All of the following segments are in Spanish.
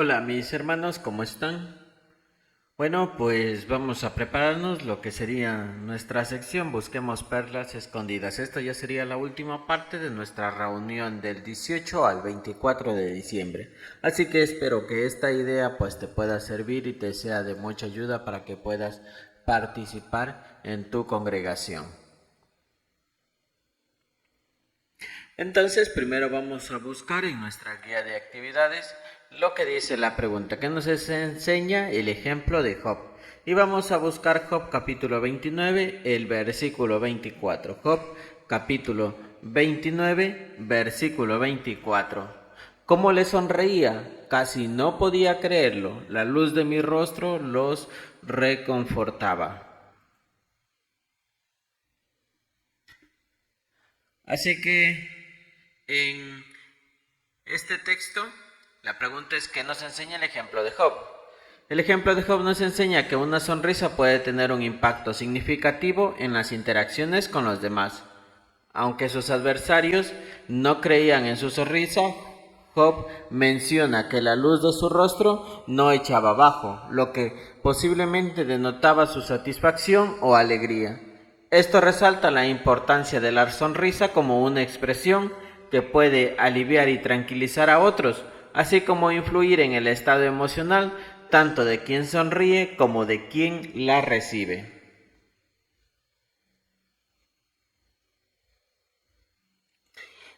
Hola mis hermanos, ¿cómo están? Bueno, pues vamos a prepararnos lo que sería nuestra sección Busquemos Perlas Escondidas. Esta ya sería la última parte de nuestra reunión del 18 al 24 de diciembre. Así que espero que esta idea pues te pueda servir y te sea de mucha ayuda para que puedas participar en tu congregación. Entonces, primero vamos a buscar en nuestra guía de actividades lo que dice la pregunta, que nos enseña el ejemplo de Job. Y vamos a buscar Job capítulo 29, el versículo 24. Job capítulo 29, versículo 24. Cómo le sonreía, casi no podía creerlo. La luz de mi rostro los reconfortaba. Así que en este texto, la pregunta es ¿qué nos enseña el ejemplo de Job? El ejemplo de Job nos enseña que una sonrisa puede tener un impacto significativo en las interacciones con los demás. Aunque sus adversarios no creían en su sonrisa, Job menciona que la luz de su rostro no echaba abajo, lo que posiblemente denotaba su satisfacción o alegría. Esto resalta la importancia de la sonrisa como una expresión que puede aliviar y tranquilizar a otros, así como influir en el estado emocional tanto de quien sonríe como de quien la recibe.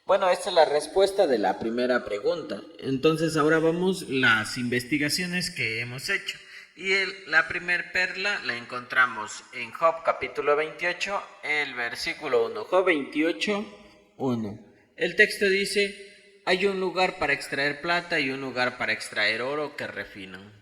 Bueno, esta es la respuesta de la primera pregunta. Entonces ahora vamos las investigaciones que hemos hecho. Y la primer perla la encontramos en Job capítulo 28, el versículo 1. Job 28, 1. El texto dice, hay un lugar para extraer plata y un lugar para extraer oro que refinan.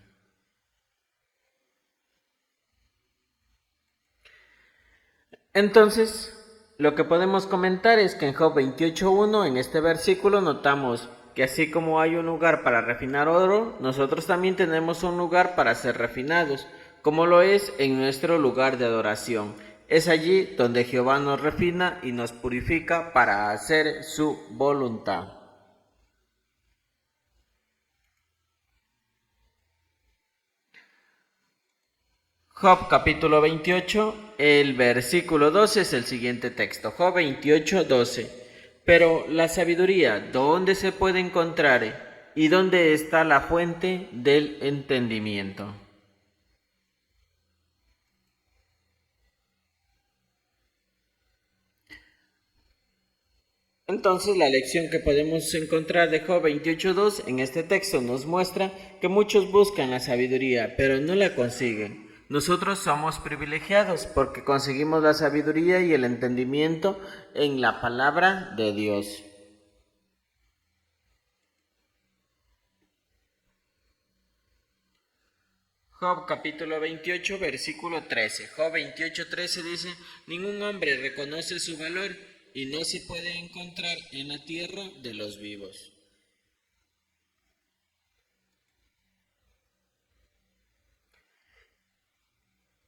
Entonces, lo que podemos comentar es que en Job 28.1, en este versículo, notamos que así como hay un lugar para refinar oro, nosotros también tenemos un lugar para ser refinados, como lo es en nuestro lugar de adoración. Es allí donde Jehová nos refina y nos purifica para hacer su voluntad. Job capítulo 28, el versículo 12 es el siguiente texto. Job 28, 12. Pero la sabiduría, ¿dónde se puede encontrar? ¿Y dónde está la fuente del entendimiento? Entonces la lección que podemos encontrar de Job 28.2 en este texto nos muestra que muchos buscan la sabiduría, pero no la consiguen. Nosotros somos privilegiados porque conseguimos la sabiduría y el entendimiento en la palabra de Dios. Job capítulo 28, versículo 13. Job 28, 13 dice, ningún hombre reconoce su valor y no se puede encontrar en la tierra de los vivos.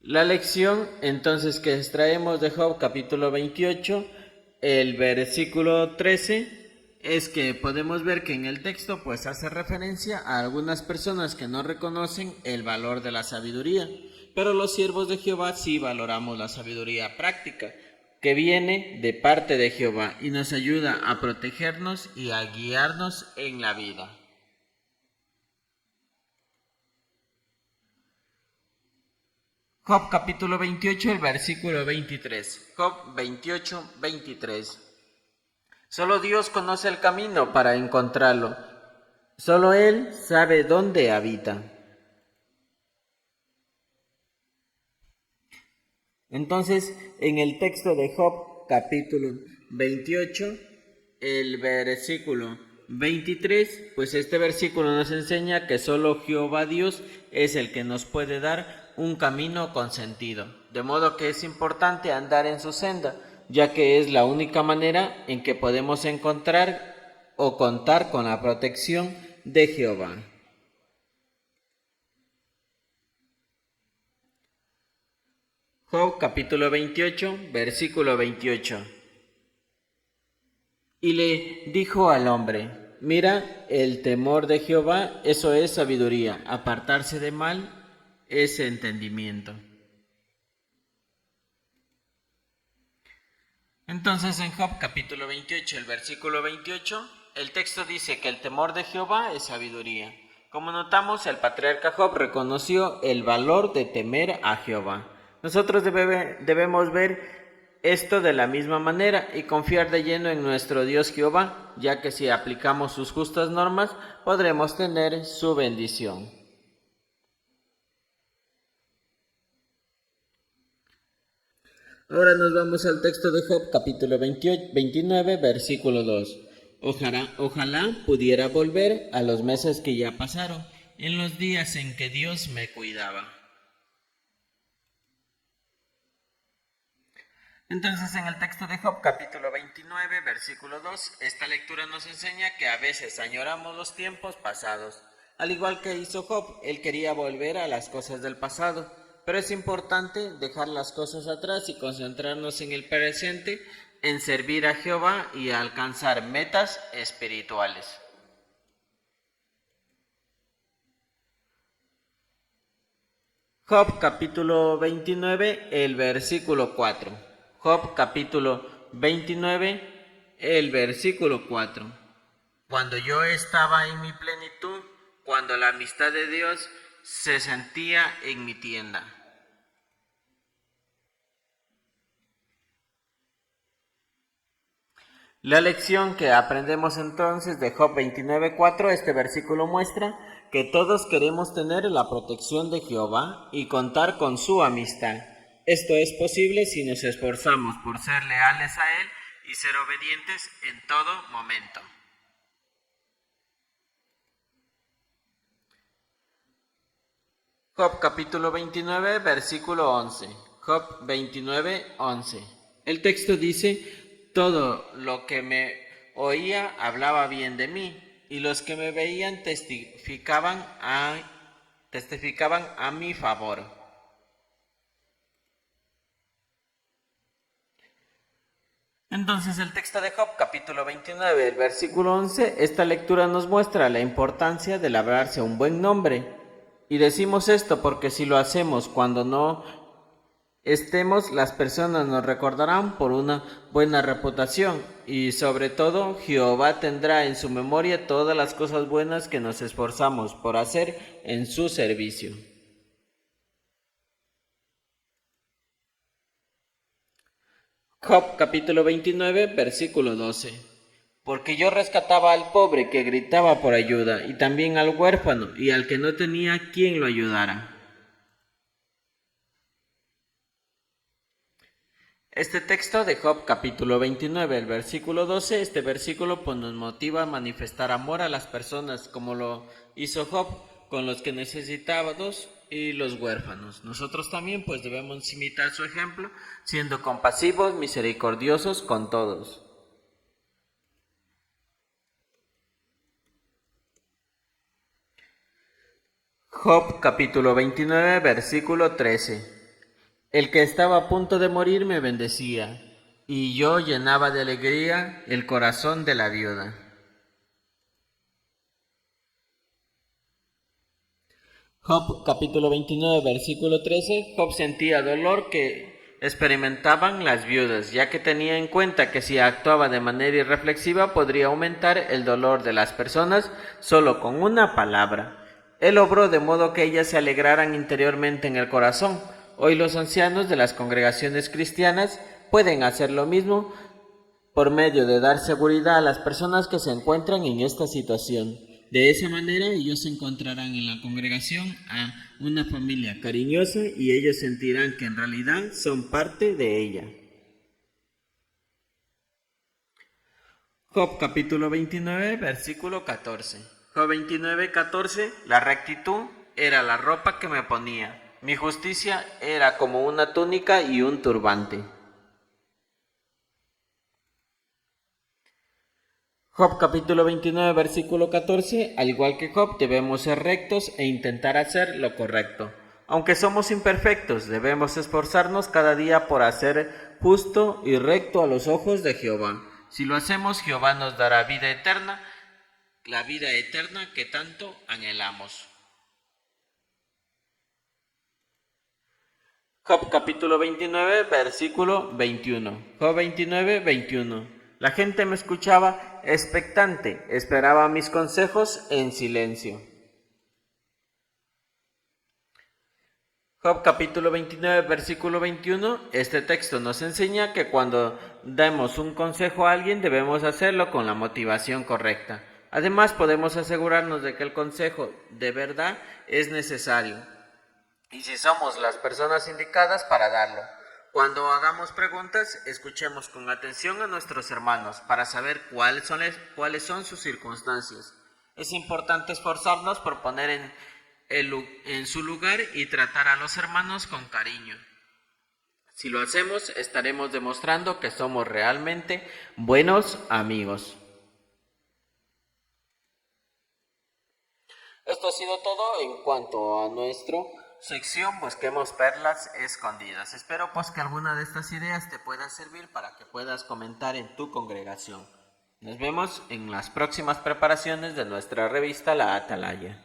La lección entonces que extraemos de Job capítulo 28, el versículo 13, es que podemos ver que en el texto pues hace referencia a algunas personas que no reconocen el valor de la sabiduría, pero los siervos de Jehová sí valoramos la sabiduría práctica, que viene de parte de Jehová y nos ayuda a protegernos y a guiarnos en la vida. Job capítulo 28, el versículo 23. Job 28, 23. Solo Dios conoce el camino para encontrarlo. Solo Él sabe dónde habita. Entonces, en el texto de Job capítulo 28, el versículo 23, pues este versículo nos enseña que solo Jehová Dios es el que nos puede dar un camino con sentido. De modo que es importante andar en su senda, ya que es la única manera en que podemos encontrar o contar con la protección de Jehová. Job capítulo 28, versículo 28. Y le dijo al hombre, Mira, el temor de Jehová, eso es sabiduría. Apartarse de mal es entendimiento. Entonces en Job capítulo 28, el versículo 28, el texto dice que el temor de Jehová es sabiduría. Como notamos, el patriarca Job reconoció el valor de temer a Jehová. Nosotros debemos ver esto de la misma manera y confiar de lleno en nuestro Dios Jehová, ya que si aplicamos sus justas normas, podremos tener su bendición. Ahora nos vamos al texto de Job, capítulo 29, versículo 2. Ojalá pudiera volver a los meses que ya pasaron, en los días en que Dios me cuidaba. Entonces, en el texto de Job, capítulo 29, versículo 2, esta lectura nos enseña que a veces añoramos los tiempos pasados. Al igual que hizo Job, él quería volver a las cosas del pasado, pero es importante dejar las cosas atrás y concentrarnos en el presente, en servir a Jehová y a alcanzar metas espirituales. Job capítulo 29, el versículo 4. Job capítulo 29, el versículo 4. Cuando yo estaba en mi plenitud, cuando la amistad de Dios se sentía en mi tienda. La lección que aprendemos entonces de Job 29:4, este versículo muestra que todos queremos tener la protección de Jehová y contar con su amistad. Esto es posible si nos esforzamos por ser leales a Él y ser obedientes en todo momento. Job capítulo 29, versículo 11. Job 29:11. El texto dice: todo lo que me oía hablaba bien de mí, y los que me veían testificaban a mi favor. Entonces el texto de Job, capítulo 29, el versículo 11, esta lectura nos muestra la importancia de labrarse un buen nombre. Y decimos esto porque si lo hacemos cuando no estemos, las personas nos recordarán por una buena reputación y sobre todo Jehová tendrá en su memoria todas las cosas buenas que nos esforzamos por hacer en su servicio. Job capítulo 29, versículo 12. Porque yo rescataba al pobre que gritaba por ayuda, y también al huérfano y al que no tenía quien lo ayudara. Este texto de Job capítulo 29, el versículo 12, este versículo pues nos motiva a manifestar amor a las personas como lo hizo Job con los que necesitados y los huérfanos. Nosotros también pues debemos imitar su ejemplo, siendo compasivos, misericordiosos con todos. Job capítulo 29, versículo 13. El que estaba a punto de morir me bendecía, y yo llenaba de alegría el corazón de la viuda. Job capítulo 29, versículo 13. Job sentía dolor que experimentaban las viudas, ya que tenía en cuenta que si actuaba de manera irreflexiva podría aumentar el dolor de las personas solo con una palabra. Él obró de modo que ellas se alegraran interiormente en el corazón. Hoy los ancianos de las congregaciones cristianas pueden hacer lo mismo por medio de dar seguridad a las personas que se encuentran en esta situación. De esa manera ellos encontrarán en la congregación a una familia cariñosa y ellos sentirán que en realidad son parte de ella. Job capítulo 29, versículo 14. Job 29, 14. La rectitud era la ropa que me ponía. Mi justicia era como una túnica y un turbante. Job capítulo 29, versículo 14. Al igual que Job, debemos ser rectos e intentar hacer lo correcto. Aunque somos imperfectos, debemos esforzarnos cada día por hacer justo y recto a los ojos de Jehová. Si lo hacemos, Jehová nos dará vida eterna la vida eterna que tanto anhelamos. Job capítulo 29, versículo 21. Job 29, 21. La gente me escuchaba expectante, esperaba mis consejos en silencio. Job capítulo 29, versículo 21. Este texto nos enseña que cuando demos un consejo a alguien debemos hacerlo con la motivación correcta. Además, podemos asegurarnos de que el consejo de verdad es necesario y si somos las personas indicadas para darlo. Cuando hagamos preguntas, escuchemos con atención a nuestros hermanos para saber cuáles son sus circunstancias. Es importante esforzarnos por poner en su lugar y tratar a los hermanos con cariño. Si lo hacemos, estaremos demostrando que somos realmente buenos amigos. Esto ha sido todo en cuanto a nuestra sección Busquemos Perlas Escondidas. Espero pues que alguna de estas ideas te pueda servir para que puedas comentar en tu congregación. Nos vemos en las próximas preparaciones de nuestra revista La Atalaya.